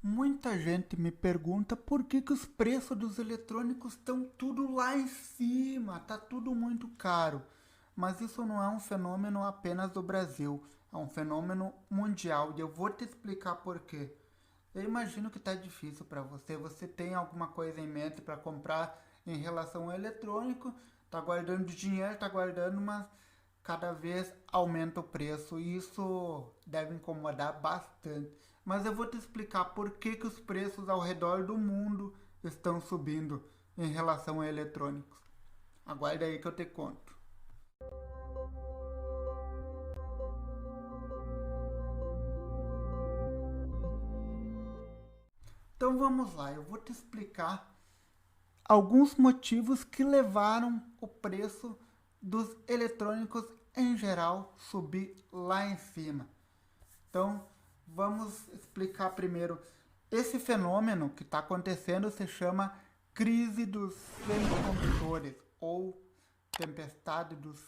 Muita gente me pergunta por que os preços dos eletrônicos estão tudo lá em cima, tá tudo muito caro. Mas isso não é um fenômeno apenas do Brasil, é um fenômeno mundial e eu vou te explicar por quê. Eu imagino que tá difícil para você. Você tem alguma coisa em mente para comprar em relação ao eletrônico? Tá guardando dinheiro, tá guardando, mas cada vez aumenta o preço e isso deve incomodar bastante. Mas eu vou te explicar por que os preços ao redor do mundo estão subindo em relação a eletrônicos. Aguarde aí que eu te conto. Então vamos lá, eu vou te explicar alguns motivos que levaram o preço dos eletrônicos em geral subir lá em cima. Então, vamos explicar primeiro. Esse fenômeno que está acontecendo se chama crise dos semicondutores ou tempestade dos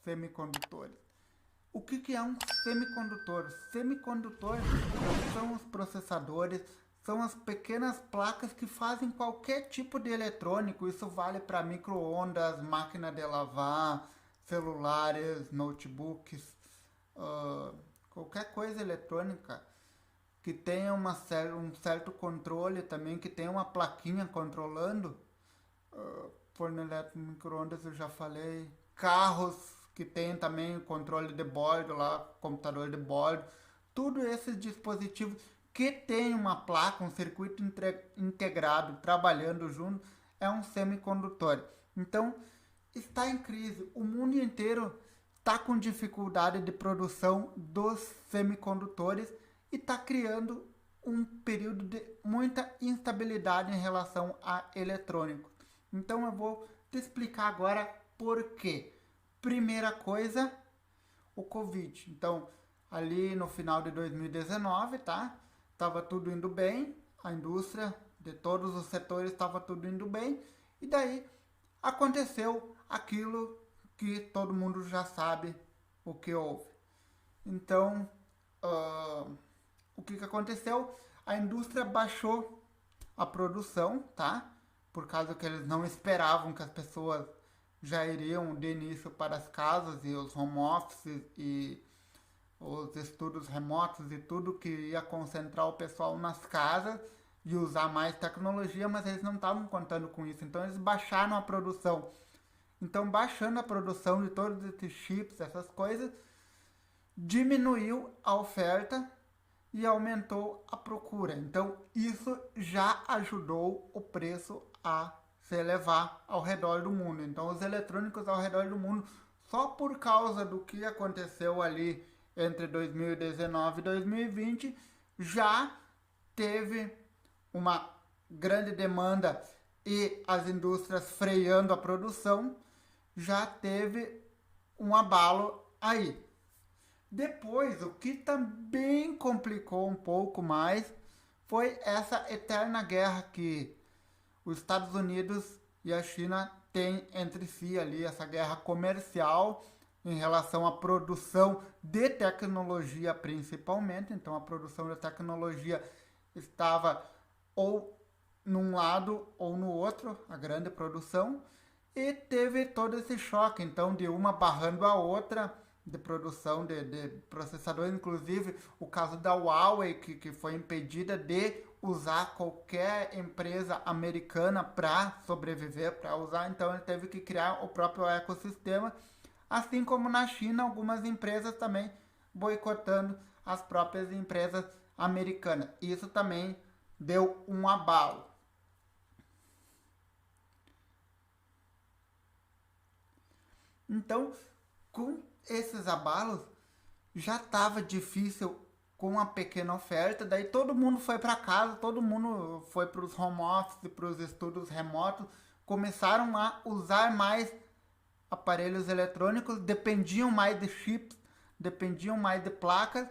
semicondutores. O que é um semicondutor? Semicondutores são os processadores, são as pequenas placas que fazem qualquer tipo de eletrônico. Isso vale para micro-ondas, máquina de lavar, celulares, notebooks, qualquer coisa eletrônica que tenha um certo controle também, que tenha uma plaquinha controlando. Forno elétrico, micro-ondas eu já falei. Carros que tem também controle de bordo lá, computador de bordo. Tudo esses dispositivos que tem uma placa, um circuito integrado, trabalhando junto, é um semicondutor. Então, está em crise. O mundo inteiro está com dificuldade de produção dos semicondutores e está criando um período de muita instabilidade em relação a eletrônicos. Então eu vou te explicar agora por quê. Primeira coisa, o Covid. Então, ali no final de 2019, tá? Tava tudo indo bem, a indústria de todos os setores estava tudo indo bem, e daí aconteceu aquilo que todo mundo já sabe o que houve. Então, o que aconteceu? A indústria baixou a produção, tá? Por causa que eles não esperavam que as pessoas já iriam de início para as casas e os home offices e os estudos remotos e tudo que ia concentrar o pessoal nas casas e usar mais tecnologia, mas eles não estavam contando com isso. Então eles baixaram a produção. Então, baixando a produção de todos esses chips, essas coisas, diminuiu a oferta e aumentou a procura. Então, isso já ajudou o preço a se elevar ao redor do mundo. Então, os eletrônicos ao redor do mundo, só por causa do que aconteceu ali entre 2019 e 2020, já teve uma grande demanda e as indústrias freando a produção, já teve um abalo aí. Depois, o que também complicou um pouco mais foi essa eterna guerra que os Estados Unidos e a China têm entre si ali, essa guerra comercial em relação à produção de tecnologia principalmente. Então a produção de tecnologia estava ou num lado ou no outro, a grande produção, e teve todo esse choque, então, de uma barrando a outra de produção de processadores, inclusive o caso da Huawei, que foi impedida de usar qualquer empresa americana para sobreviver, para usar, então ele teve que criar o próprio ecossistema, assim como na China algumas empresas também boicotando as próprias empresas americanas. Isso também deu um abalo. Então, com esses abalos, já estava difícil com a pequena oferta, daí todo mundo foi para casa, todo mundo foi para os home office, para os estudos remotos, começaram a usar mais aparelhos eletrônicos, dependiam mais de chips, dependiam mais de placas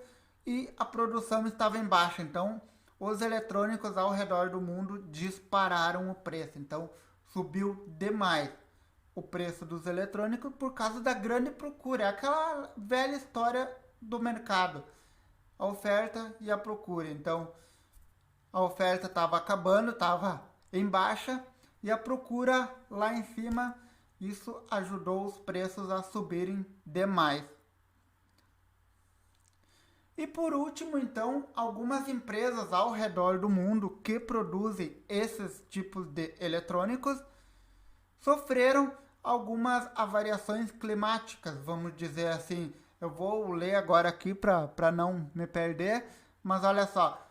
e a produção estava em baixa. Então, os eletrônicos ao redor do mundo dispararam o preço. Então, subiu demais o preço dos eletrônicos por causa da grande procura. É aquela velha história do mercado. A oferta e a procura. Então, a oferta estava acabando, estava em baixa, e a procura lá em cima, isso ajudou os preços a subirem demais. E por último, então, algumas empresas ao redor do mundo que produzem esses tipos de eletrônicos sofreram algumas avariações climáticas, vamos dizer assim. Eu vou ler agora aqui para não me perder, mas olha só.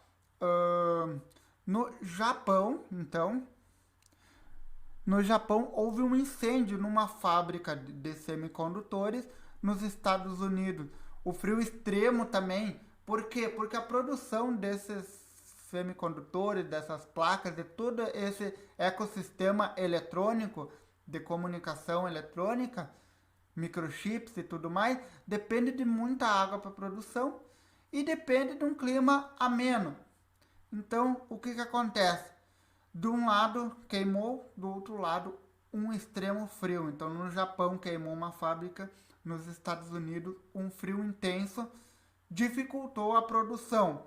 No Japão, então, no Japão houve um incêndio numa fábrica de semicondutores nos Estados Unidos. O frio extremo também. Por quê? Porque a produção desses semicondutores, dessas placas, de todo esse ecossistema eletrônico, de comunicação eletrônica, microchips e tudo mais, depende de muita água para produção e depende de um clima ameno. Então, o que acontece? De um lado queimou, do outro lado um extremo frio. Então, no Japão queimou uma fábrica, nos Estados Unidos um frio intenso dificultou a produção.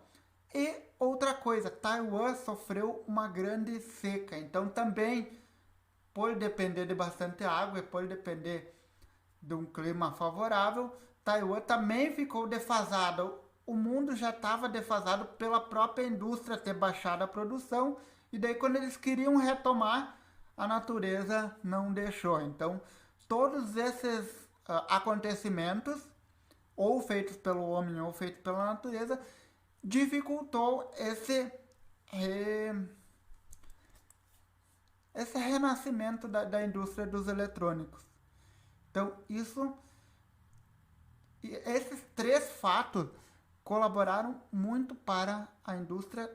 E outra coisa, Taiwan sofreu uma grande seca. Então, também, por depender de bastante água e por depender de um clima favorável, Taiwan também ficou defasado. O mundo já estava defasado pela própria indústria ter baixado a produção, e daí quando eles queriam retomar, a natureza não deixou. Então, todos esses acontecimentos, ou feitos pelo homem ou feitos pela natureza, dificultou esse renascimento da indústria dos eletrônicos. Então, esses três fatos colaboraram muito para a indústria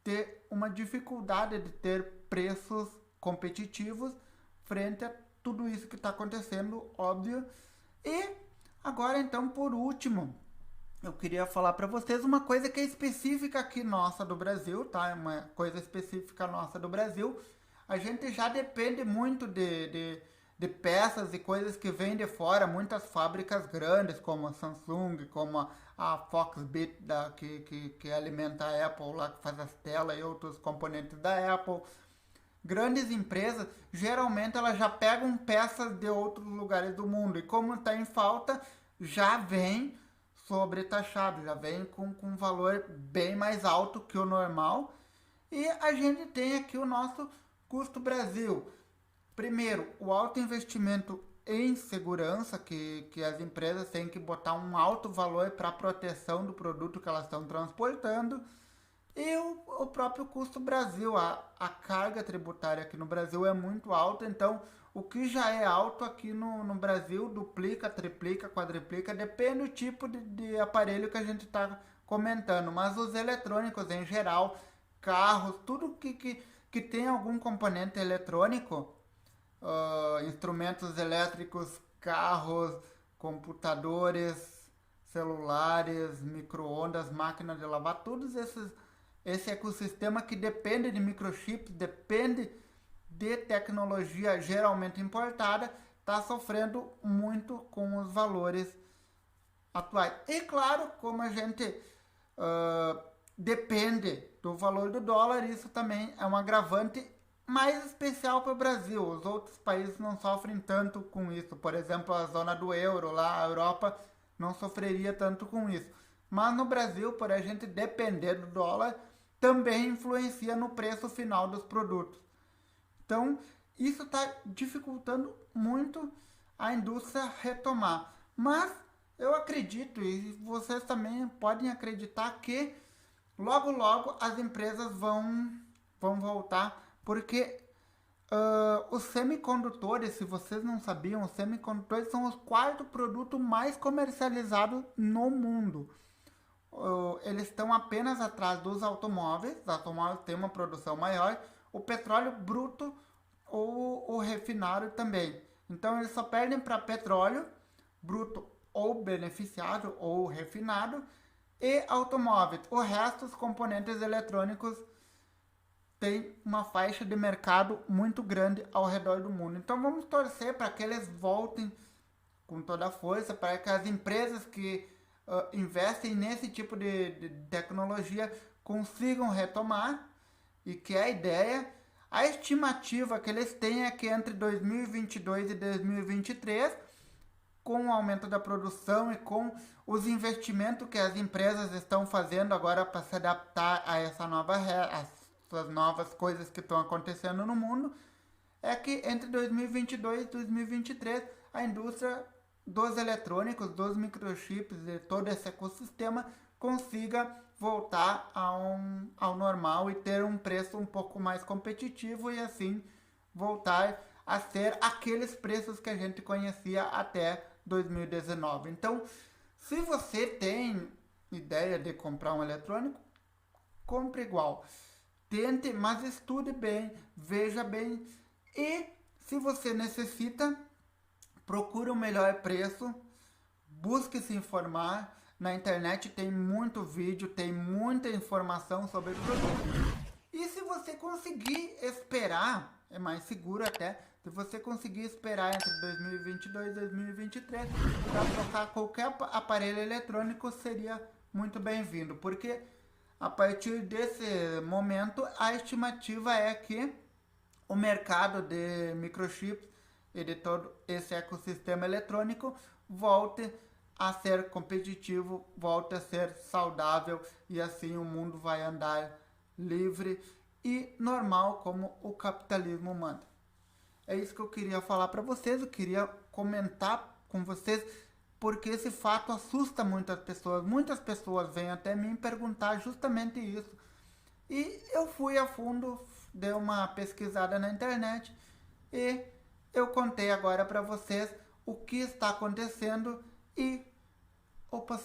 ter uma dificuldade de ter preços competitivos frente a tudo isso que está acontecendo, óbvio. E agora, então, por último, eu queria falar para vocês uma coisa que é específica aqui nossa do Brasil, tá? É uma coisa específica nossa do Brasil. A gente já depende muito de peças e coisas que vêm de fora. Muitas fábricas grandes, como a Samsung, como a Foxbit, que alimenta a Apple, lá, que faz as telas e outros componentes da Apple. Grandes empresas, geralmente elas já pegam peças de outros lugares do mundo. E como está em falta, já vem sobretaxado, já vem com um valor bem mais alto que o normal. E a gente tem aqui o nosso custo Brasil. Primeiro, o alto investimento em segurança, que as empresas têm que botar um alto valor para a proteção do produto que elas estão transportando. E o próprio custo Brasil, a carga tributária aqui no Brasil é muito alta, então o que já é alto aqui no Brasil duplica, triplica, quadriplica, depende do tipo de aparelho que a gente está comentando. Mas os eletrônicos em geral, carros, tudo que tem algum componente eletrônico, instrumentos elétricos, carros, computadores, celulares, micro-ondas, máquinas de lavar, todos esse ecossistema que depende de microchips, depende de tecnologia geralmente importada, está sofrendo muito com os valores atuais. E claro, como a gente depende do valor do dólar, isso também é um agravante mais especial para o Brasil. Os outros países não sofrem tanto com isso. Por exemplo, a zona do euro, lá a Europa, não sofreria tanto com isso. Mas no Brasil, por a gente depender do dólar, também influencia no preço final dos produtos. Então, isso está dificultando muito a indústria retomar. Mas eu acredito, e vocês também podem acreditar, que logo logo as empresas vão voltar, porque os semicondutores, se vocês não sabiam, os semicondutores são o quarto produto mais comercializado no mundo. Eles estão apenas atrás dos automóveis. Os automóveis têm uma produção maior, o petróleo bruto ou o refinado também. Então eles só perdem para petróleo bruto ou beneficiado ou refinado e automóveis. O resto, os componentes eletrônicos, tem uma faixa de mercado muito grande ao redor do mundo. Então vamos torcer para que eles voltem com toda a força, para que as empresas que investem nesse tipo de tecnologia consigam retomar e que a estimativa que eles têm é que entre 2022 e 2023, com o aumento da produção e com os investimentos que as empresas estão fazendo agora para se adaptar a essas novas coisas que estão acontecendo no mundo, é que entre 2022 e 2023 a indústria dos eletrônicos, dos microchips e todo esse ecossistema consiga voltar ao normal e ter um preço um pouco mais competitivo e assim voltar a ser aqueles preços que a gente conhecia até 2019. Então, se você tem ideia de comprar um eletrônico, compre igual. Tente, mas estude bem, veja bem. E se você necessita, procure o melhor preço, busque se informar. Na internet tem muito vídeo, tem muita informação sobre o produto. E se você conseguir esperar, é mais seguro até, se você conseguir esperar entre 2022 e 2023 para trocar qualquer aparelho eletrônico, seria muito bem-vindo, porque a partir desse momento a estimativa é que o mercado de microchips e de todo esse ecossistema eletrônico volte a ser competitivo, volte a ser saudável e assim o mundo vai andar livre e normal como o capitalismo manda. É isso que eu queria falar para vocês, eu queria comentar com vocês, porque esse fato assusta muitas pessoas. Muitas pessoas vêm até mim perguntar justamente isso. E eu fui a fundo, dei uma pesquisada na internet e eu contei agora para vocês o que está acontecendo e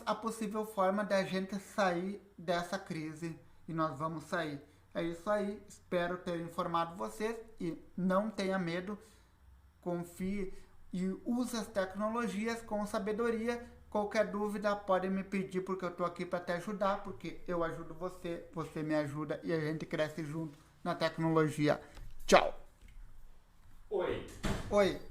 a possível forma da gente sair dessa crise. E nós vamos sair. É isso aí, espero ter informado vocês e não tenha medo, confie e use as tecnologias com sabedoria. Qualquer dúvida pode me pedir, porque eu estou aqui para te ajudar, porque eu ajudo você, você me ajuda e a gente cresce junto na tecnologia. Tchau! Oi! Oi!